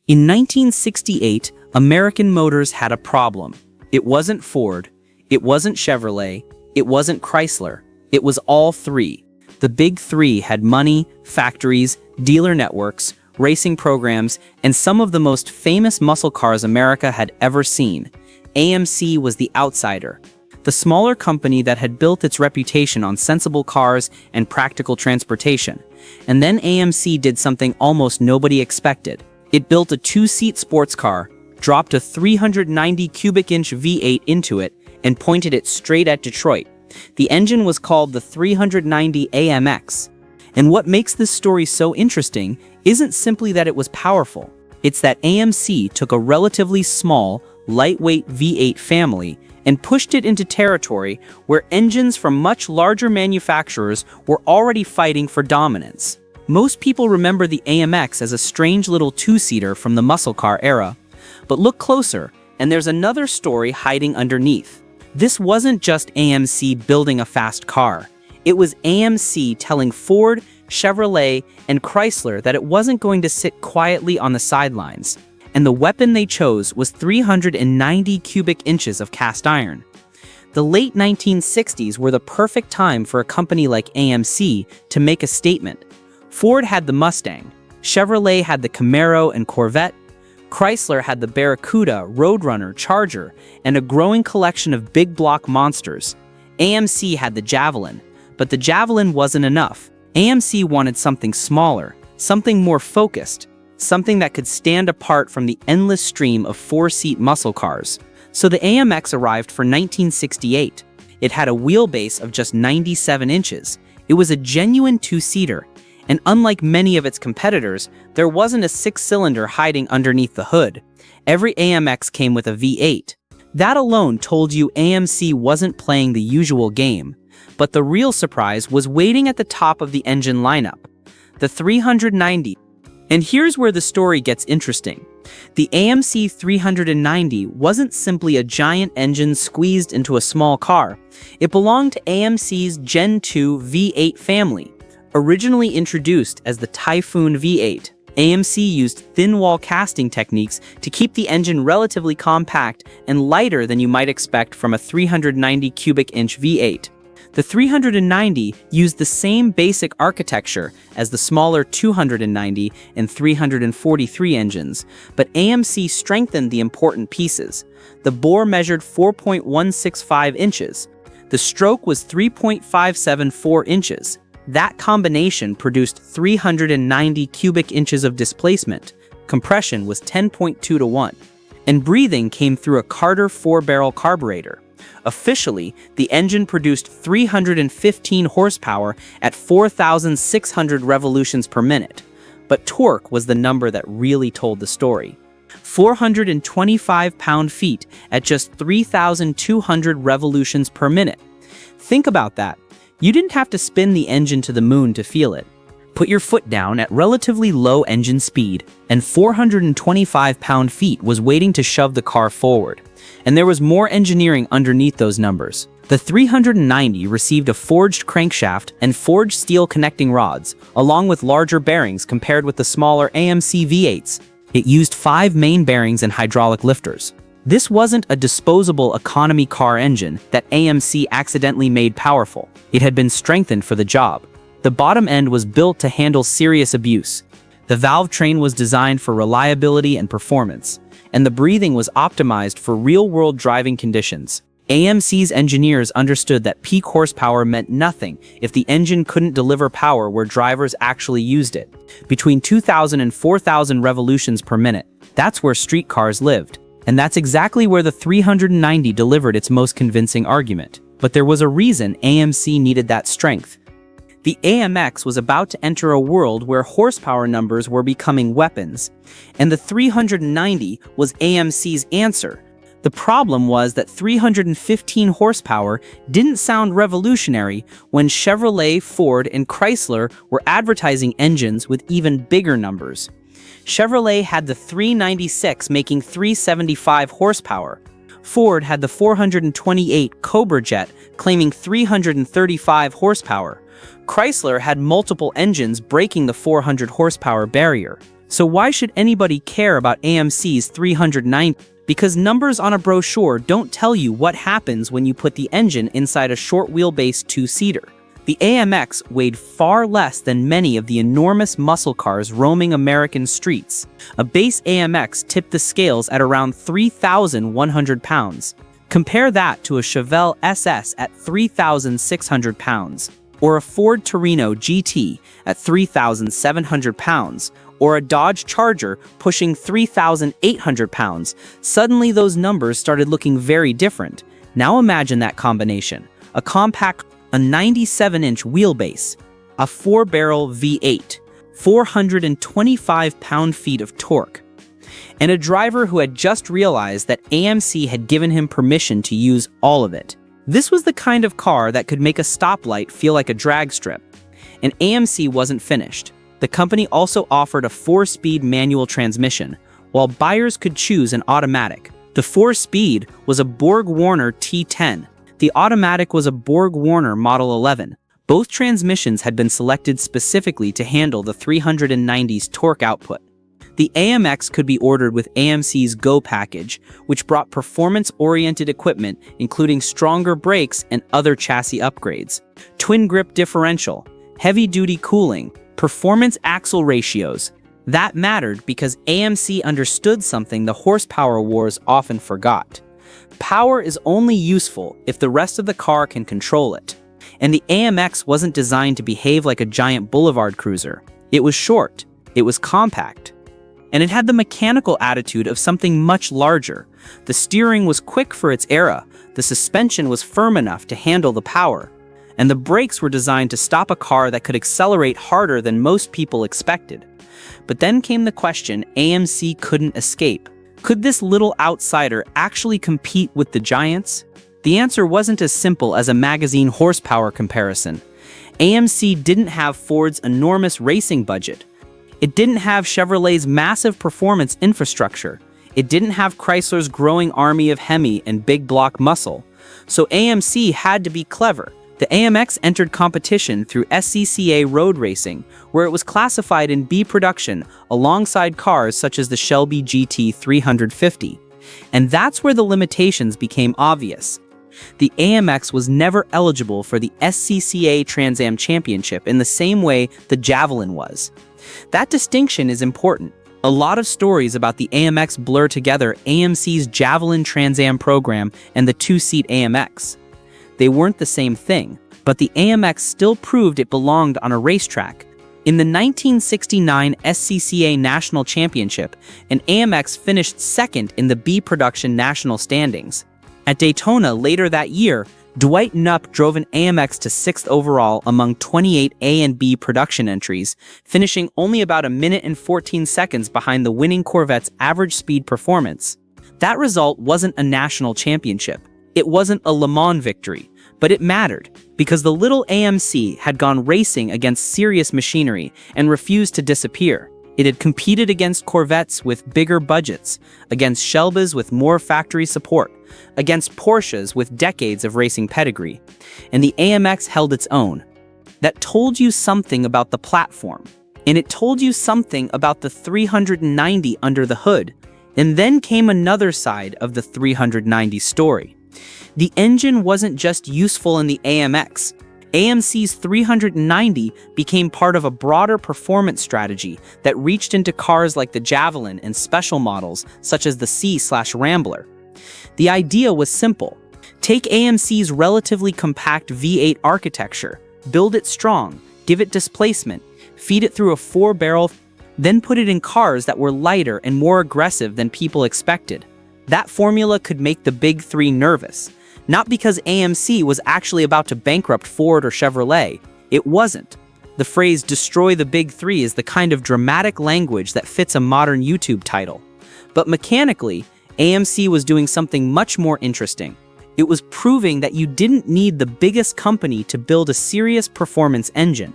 In 1968, American Motors had a problem. It wasn't Ford, it wasn't Chevrolet, it wasn't Chrysler, it was all three. The big three had money, factories, dealer networks, racing programs, and some of the most famous muscle cars America had ever seen. AMC was the outsider, the smaller company that had built its reputation on sensible cars and practical transportation. And then AMC did something almost nobody expected. It built a two-seat sports car, dropped a 390 cubic inch V8 into it, and pointed it straight at Detroit. The engine was called the 390 AMX. And what makes this story so interesting isn't simply that it was powerful. It's that AMC took a relatively small, lightweight V8 family and pushed it into territory where engines from much larger manufacturers were already fighting for dominance. Most people remember the AMX as a strange little two-seater from the muscle car era. But look closer, and there's another story hiding underneath. This wasn't just AMC building a fast car. It was AMC telling Ford, Chevrolet, and Chrysler that it wasn't going to sit quietly on the sidelines. And the weapon they chose was 390 cubic inches of cast iron. The late 1960s were the perfect time for a company like AMC to make a statement. Ford had the Mustang, Chevrolet had the Camaro and Corvette, Chrysler had the Barracuda, Roadrunner, Charger, and a growing collection of big block monsters. AMC had the Javelin, but the Javelin wasn't enough. AMC wanted something smaller, something more focused, something that could stand apart from the endless stream of four-seat muscle cars. So the AMX arrived for 1968. It had a wheelbase of just 97 inches. It was a genuine two-seater, and unlike many of its competitors, there wasn't a six-cylinder hiding underneath the hood. Every AMX came with a V8. That alone told you AMC wasn't playing the usual game. But the real surprise was waiting at the top of the engine lineup, the 390. And here's where the story gets interesting. The AMC 390 wasn't simply a giant engine squeezed into a small car. It belonged to AMC's Gen 2 V8 family. Originally introduced as the Typhoon V8, AMC used thin-wall casting techniques to keep the engine relatively compact and lighter than you might expect from a 390 cubic inch V8. The 390 used the same basic architecture as the smaller 290 and 343 engines, but AMC strengthened the important pieces. The bore measured 4.165 inches. The stroke was 3.574 inches. That combination produced 390 cubic inches of displacement. Compression was 10.2 to 1. And breathing came through a Carter 4-barrel carburetor. Officially, the engine produced 315 horsepower at 4,600 revolutions per minute. But torque was the number that really told the story. 425 pound-feet at just 3,200 revolutions per minute. Think about that. You didn't have to spin the engine to the moon to feel it. Put your foot down at relatively low engine speed, and 425 pound-feet was waiting to shove the car forward. And there was more engineering underneath those numbers. The 390 received a forged crankshaft and forged steel connecting rods, along with larger bearings compared with the smaller AMC V8s. It used 5 main bearings and hydraulic lifters. This wasn't a disposable economy car engine that AMC accidentally made powerful. It had been strengthened for the job. The bottom end was built to handle serious abuse. The valve train was designed for reliability and performance, and the breathing was optimized for real-world driving conditions. AMC's engineers understood that peak horsepower meant nothing if the engine couldn't deliver power where drivers actually used it. Between 2,000 and 4,000 revolutions per minute, that's where street cars lived. And that's exactly where the 390 delivered its most convincing argument. But there was a reason AMC needed that strength. The AMX was about to enter a world where horsepower numbers were becoming weapons, and the 390 was AMC's answer. The problem was that 315 horsepower didn't sound revolutionary when Chevrolet, Ford, and Chrysler were advertising engines with even bigger numbers. Chevrolet had the 396 making 375 horsepower. Ford had the 428 Cobra Jet claiming 335 horsepower. Chrysler had multiple engines breaking the 400 horsepower barrier. So why should anybody care about AMC's 390? Because numbers on a brochure don't tell you what happens when you put the engine inside a short wheelbase two-seater. The AMX weighed far less than many of the enormous muscle cars roaming American streets. A base AMX tipped the scales at around 3,100 pounds. Compare that to a Chevelle SS at 3,600 pounds, or a Ford Torino GT at 3,700 pounds, or a Dodge Charger pushing 3,800 pounds. Suddenly those numbers started looking very different. Now imagine that combination. A compact, a 97-inch wheelbase, a 4-barrel V8, 425 pound-feet of torque, and a driver who had just realized that AMC had given him permission to use all of it. This was the kind of car that could make a stoplight feel like a drag strip. And AMC wasn't finished. The company also offered a 4-speed manual transmission, while buyers could choose an automatic. The 4-speed was a Borg-Warner T10. The automatic was a Borg-Warner Model 11. Both transmissions had been selected specifically to handle the 390's torque output. The AMX could be ordered with AMC's Go package, which brought performance-oriented equipment including stronger brakes and other chassis upgrades, twin-grip differential, heavy-duty cooling, performance axle ratios. That mattered because AMC understood something the horsepower wars often forgot. Power is only useful if the rest of the car can control it. And the AMX wasn't designed to behave like a giant boulevard cruiser. It was short, it was compact, and it had the mechanical attitude of something much larger. The steering was quick for its era, the suspension was firm enough to handle the power, and the brakes were designed to stop a car that could accelerate harder than most people expected. But then came the question AMC couldn't escape. Could this little outsider actually compete with the giants? The answer wasn't as simple as a magazine horsepower comparison. AMC didn't have Ford's enormous racing budget. It didn't have Chevrolet's massive performance infrastructure. It didn't have Chrysler's growing army of Hemi and big block muscle. So AMC had to be clever. The AMX entered competition through SCCA road racing, where it was classified in B production alongside cars such as the Shelby GT 350. And that's where the limitations became obvious. The AMX was never eligible for the SCCA Trans Am Championship in the same way the Javelin was. That distinction is important. A lot of stories about the AMX blur together AMC's Javelin Trans Am program and the two-seat AMX. They weren't the same thing, but the AMX still proved it belonged on a racetrack. In the 1969 SCCA National Championship, an AMX finished second in the B production national standings. At Daytona later that year, Dwight Knupp drove an AMX to 6th overall among 28 A and B production entries, finishing only about a minute and 14 seconds behind the winning Corvette's average speed performance. That result wasn't a national championship. It wasn't a Le Mans victory, but it mattered because the little AMC had gone racing against serious machinery and refused to disappear. It had competed against Corvettes with bigger budgets, against Shelbys with more factory support, against Porsches with decades of racing pedigree. And the AMX held its own. That told you something about the platform. And it told you something about the 390 under the hood. And then came another side of the 390 story. The engine wasn't just useful in the AMX. AMC's 390 became part of a broader performance strategy that reached into cars like the Javelin and special models such as the C/Rambler. The idea was simple. Take AMC's relatively compact V8 architecture, build it strong, give it displacement, feed it through a 4-barrel, then put it in cars that were lighter and more aggressive than people expected. That formula could make the big three nervous. Not because AMC was actually about to bankrupt Ford or Chevrolet. It wasn't. The phrase "destroy the big three" is the kind of dramatic language that fits a modern YouTube title. But mechanically, AMC was doing something much more interesting. It was proving that you didn't need the biggest company to build a serious performance engine.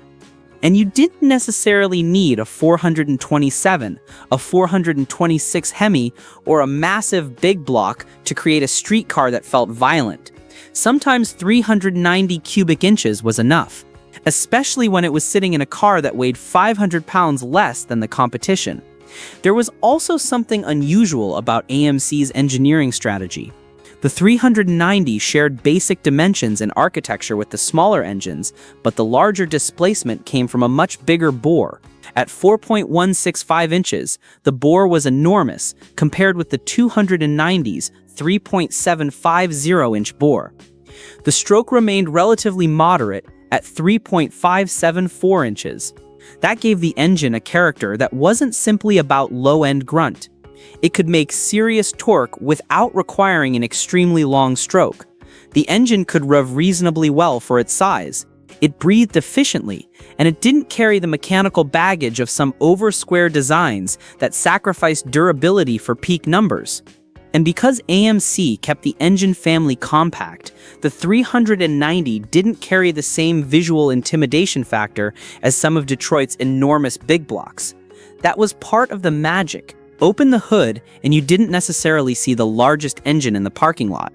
And you didn't necessarily need a 427, a 426 Hemi, or a massive big block to create a street car that felt violent. Sometimes 390 cubic inches was enough, especially when it was sitting in a car that weighed 500 pounds less than the competition. There was also something unusual about AMC's engineering strategy. The 390 shared basic dimensions and architecture with the smaller engines, but the larger displacement came from a much bigger bore. At 4.165 inches, the bore was enormous compared with the 290's 3.750-inch bore. The stroke remained relatively moderate at 3.574 inches. That gave the engine a character that wasn't simply about low-end grunt. It could make serious torque without requiring an extremely long stroke. The engine could rev reasonably well for its size. It breathed efficiently, and it didn't carry the mechanical baggage of some over-square designs that sacrificed durability for peak numbers. And because AMC kept the engine family compact, the 390 didn't carry the same visual intimidation factor as some of Detroit's enormous big blocks. That was part of the magic. Open the hood, and you didn't necessarily see the largest engine in the parking lot.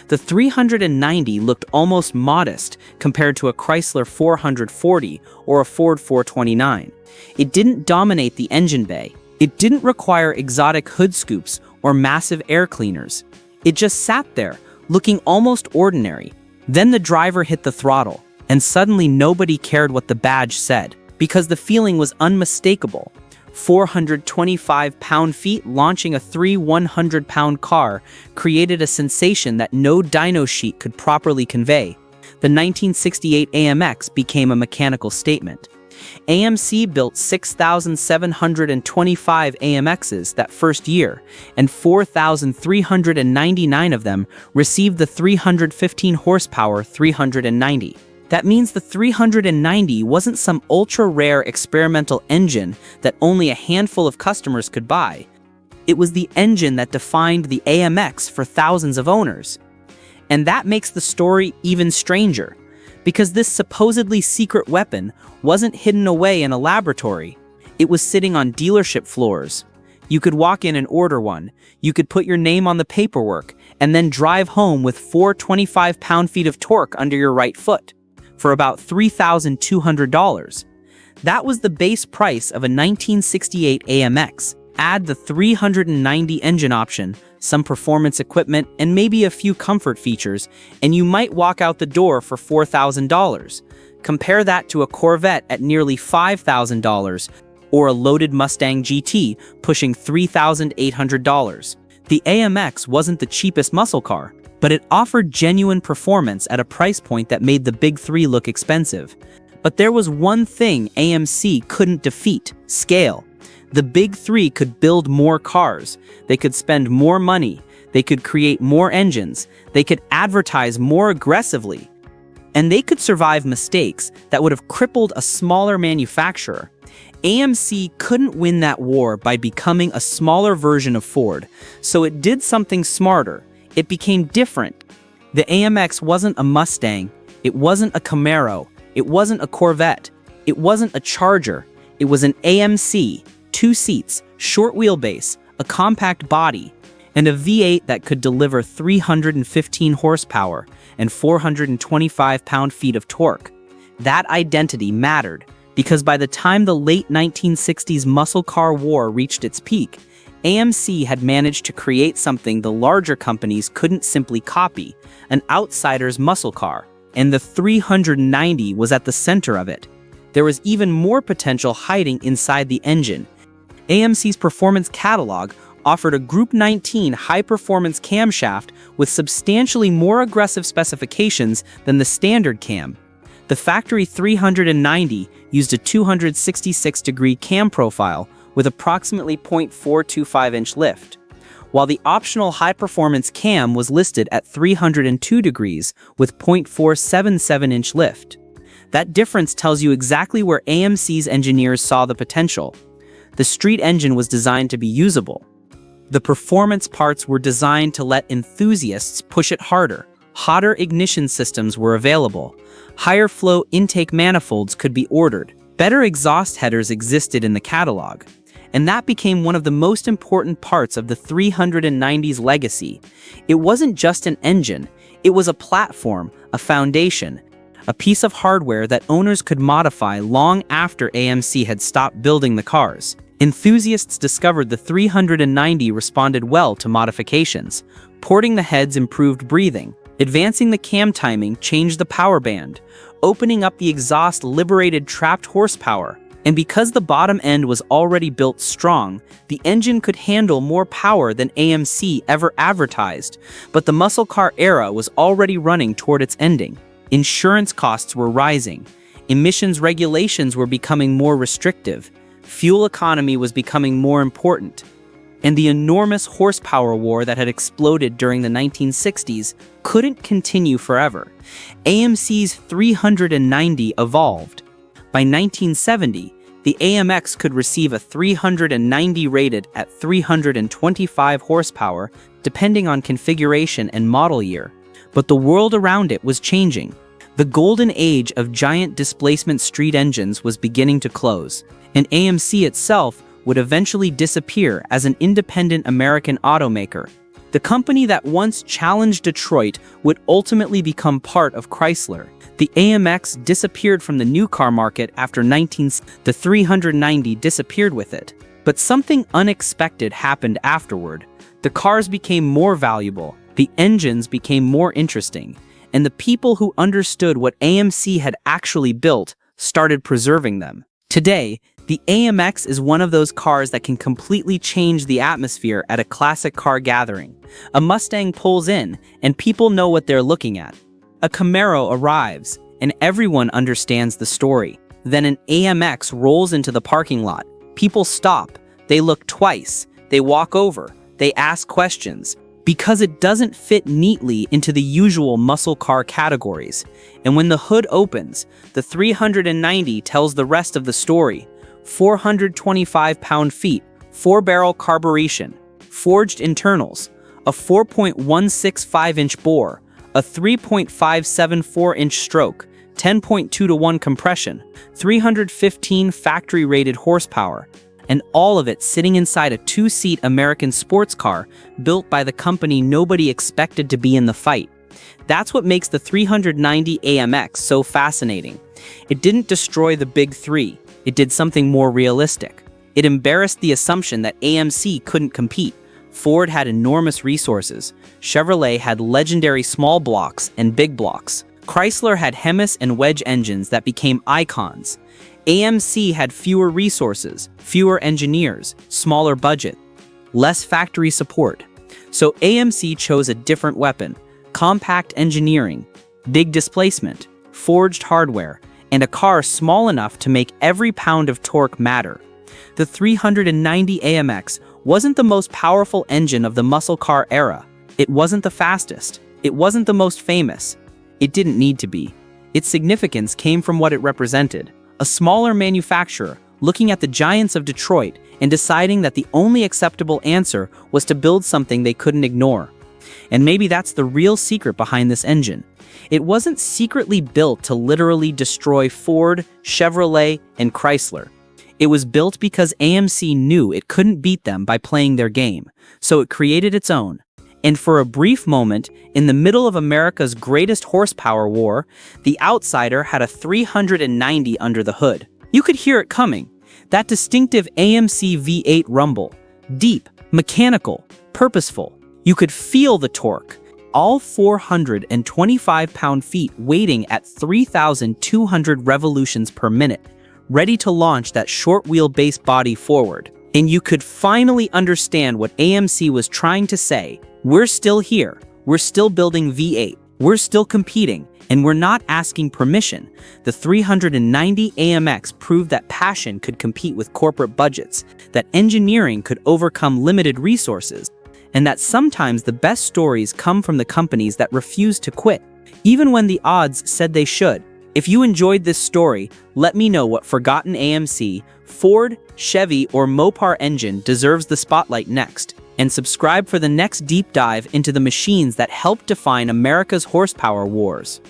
The 390 looked almost modest compared to a Chrysler 440 or a Ford 429. It didn't dominate the engine bay. It didn't require exotic hood scoops or massive air cleaners. It just sat there, looking almost ordinary. Then the driver hit the throttle, and suddenly nobody cared what the badge said, because the feeling was unmistakable. 425 pound-feet launching a 100-pound car created a sensation that no dyno sheet could properly convey. The 1968 AMX became a mechanical statement. AMC built 6,725 AMXs that first year, and 4,399 of them received the 315 horsepower 390. That means the 390 wasn't some ultra-rare experimental engine that only a handful of customers could buy. It was the engine that defined the AMX for thousands of owners. And that makes the story even stranger, because this supposedly secret weapon wasn't hidden away in a laboratory. It was sitting on dealership floors. You could walk in and order one. You could put your name on the paperwork and then drive home with 425 pound-feet of torque under your right foot for about $3,200. That was the base price of a 1968 AMX. Add the 390 engine option, some performance equipment, and maybe a few comfort features, and you might walk out the door for $4,000. Compare that to a Corvette at nearly $5,000, or a loaded Mustang GT pushing $3,800. The AMX wasn't the cheapest muscle car, but it offered genuine performance at a price point that made the big three look expensive. But there was one thing AMC couldn't defeat: scale. The big three could build more cars, they could spend more money, they could create more engines, they could advertise more aggressively, and they could survive mistakes that would have crippled a smaller manufacturer. AMC couldn't win that war by becoming a smaller version of Ford, so it did something smarter. It became different. The AMX wasn't a Mustang, it wasn't a Camaro, it wasn't a Corvette, it wasn't a Charger, it was an AMC, 2 seats, short wheelbase, a compact body, and a V8 that could deliver 315 horsepower and 425 pound-feet of torque. That identity mattered, because by the time the late 1960s muscle car war reached its peak, AMC had managed to create something the larger companies couldn't simply copy: an outsider's muscle car. And the 390 was at the center of it. There was even more potential hiding inside the engine. AMC's performance catalog offered a Group 19 high-performance camshaft with substantially more aggressive specifications than the standard cam. The factory 390 used a 266-degree cam profile with approximately 0.425-inch lift, while the optional high-performance cam was listed at 302 degrees with 0.477-inch lift. That difference tells you exactly where AMC's engineers saw the potential. The street engine was designed to be usable. The performance parts were designed to let enthusiasts push it harder. Hotter ignition systems were available. Higher flow intake manifolds could be ordered. Better exhaust headers existed in the catalog. And that became one of the most important parts of the 390's legacy. It wasn't just an engine, it was a platform, a foundation, a piece of hardware that owners could modify long after AMC had stopped building the cars. Enthusiasts discovered the 390 responded well to modifications. Porting the heads improved breathing. Advancing the cam timing changed the power band. Opening up the exhaust liberated trapped horsepower. And because the bottom end was already built strong, the engine could handle more power than AMC ever advertised. But the muscle car era was already running toward its ending. Insurance costs were rising. Emissions regulations were becoming more restrictive. Fuel economy was becoming more important. And the enormous horsepower war that had exploded during the 1960s couldn't continue forever. AMC's 390 evolved. By 1970, the AMX could receive a 390 rated at 325 horsepower, depending on configuration and model year. But the world around it was changing. The golden age of giant displacement street engines was beginning to close, and AMC itself would eventually disappear as an independent American automaker. The company that once challenged Detroit would ultimately become part of Chrysler. The AMX disappeared from the new car market after the 390 disappeared with it. But something unexpected happened afterward. The cars became more valuable, the engines became more interesting, and the people who understood what AMC had actually built started preserving them. Today, the AMX is one of those cars that can completely change the atmosphere at a classic car gathering. A Mustang pulls in, and people know what they're looking at. A Camaro arrives, and everyone understands the story. Then an AMX rolls into the parking lot. People stop, they look twice, they walk over, they ask questions, because it doesn't fit neatly into the usual muscle car categories. And when the hood opens, the 390 tells the rest of the story. 425 pound-feet, 4-barrel carburation, forged internals, a 4.165-inch bore, a 3.574-inch stroke, 10.2-to-1 compression, 315 factory-rated horsepower, and all of it sitting inside a 2-seat American sports car built by the company nobody expected to be in the fight. That's what makes the 390 AMX so fascinating. It didn't destroy the big three. It did something more realistic. It embarrassed the assumption that AMC couldn't compete. Ford had enormous resources. Chevrolet had legendary small blocks and big blocks. Chrysler had Hemi and wedge engines that became icons. AMC had fewer resources, fewer engineers, smaller budget, less factory support. So AMC chose a different weapon: compact engineering, big displacement, forged hardware, and a car small enough to make every pound of torque matter. The 390 AMX wasn't the most powerful engine of the muscle car era. It wasn't the fastest. It wasn't the most famous. It didn't need to be. Its significance came from what it represented: a smaller manufacturer looking at the giants of Detroit and deciding that the only acceptable answer was to build something they couldn't ignore. And maybe that's the real secret behind this engine. It wasn't secretly built to literally destroy Ford, Chevrolet, and Chrysler. It was built because AMC knew it couldn't beat them by playing their game, so it created its own. And for a brief moment, in the middle of America's greatest horsepower war, the outsider had a 390 under the hood. You could hear it coming. That distinctive AMC V8 rumble. Deep, mechanical, purposeful. You could feel the torque. All 425 pound-feet waiting at 3,200 revolutions per minute, ready to launch that short wheelbase body forward. And you could finally understand what AMC was trying to say. We're still here. We're still building V8. We're still competing, and we're not asking permission. The 390 AMX proved that passion could compete with corporate budgets, that engineering could overcome limited resources, and that sometimes the best stories come from the companies that refuse to quit, even when the odds said they should. If you enjoyed this story, let me know what forgotten AMC, Ford, Chevy, or Mopar engine deserves the spotlight next. And subscribe for the next deep dive into the machines that helped define America's horsepower wars.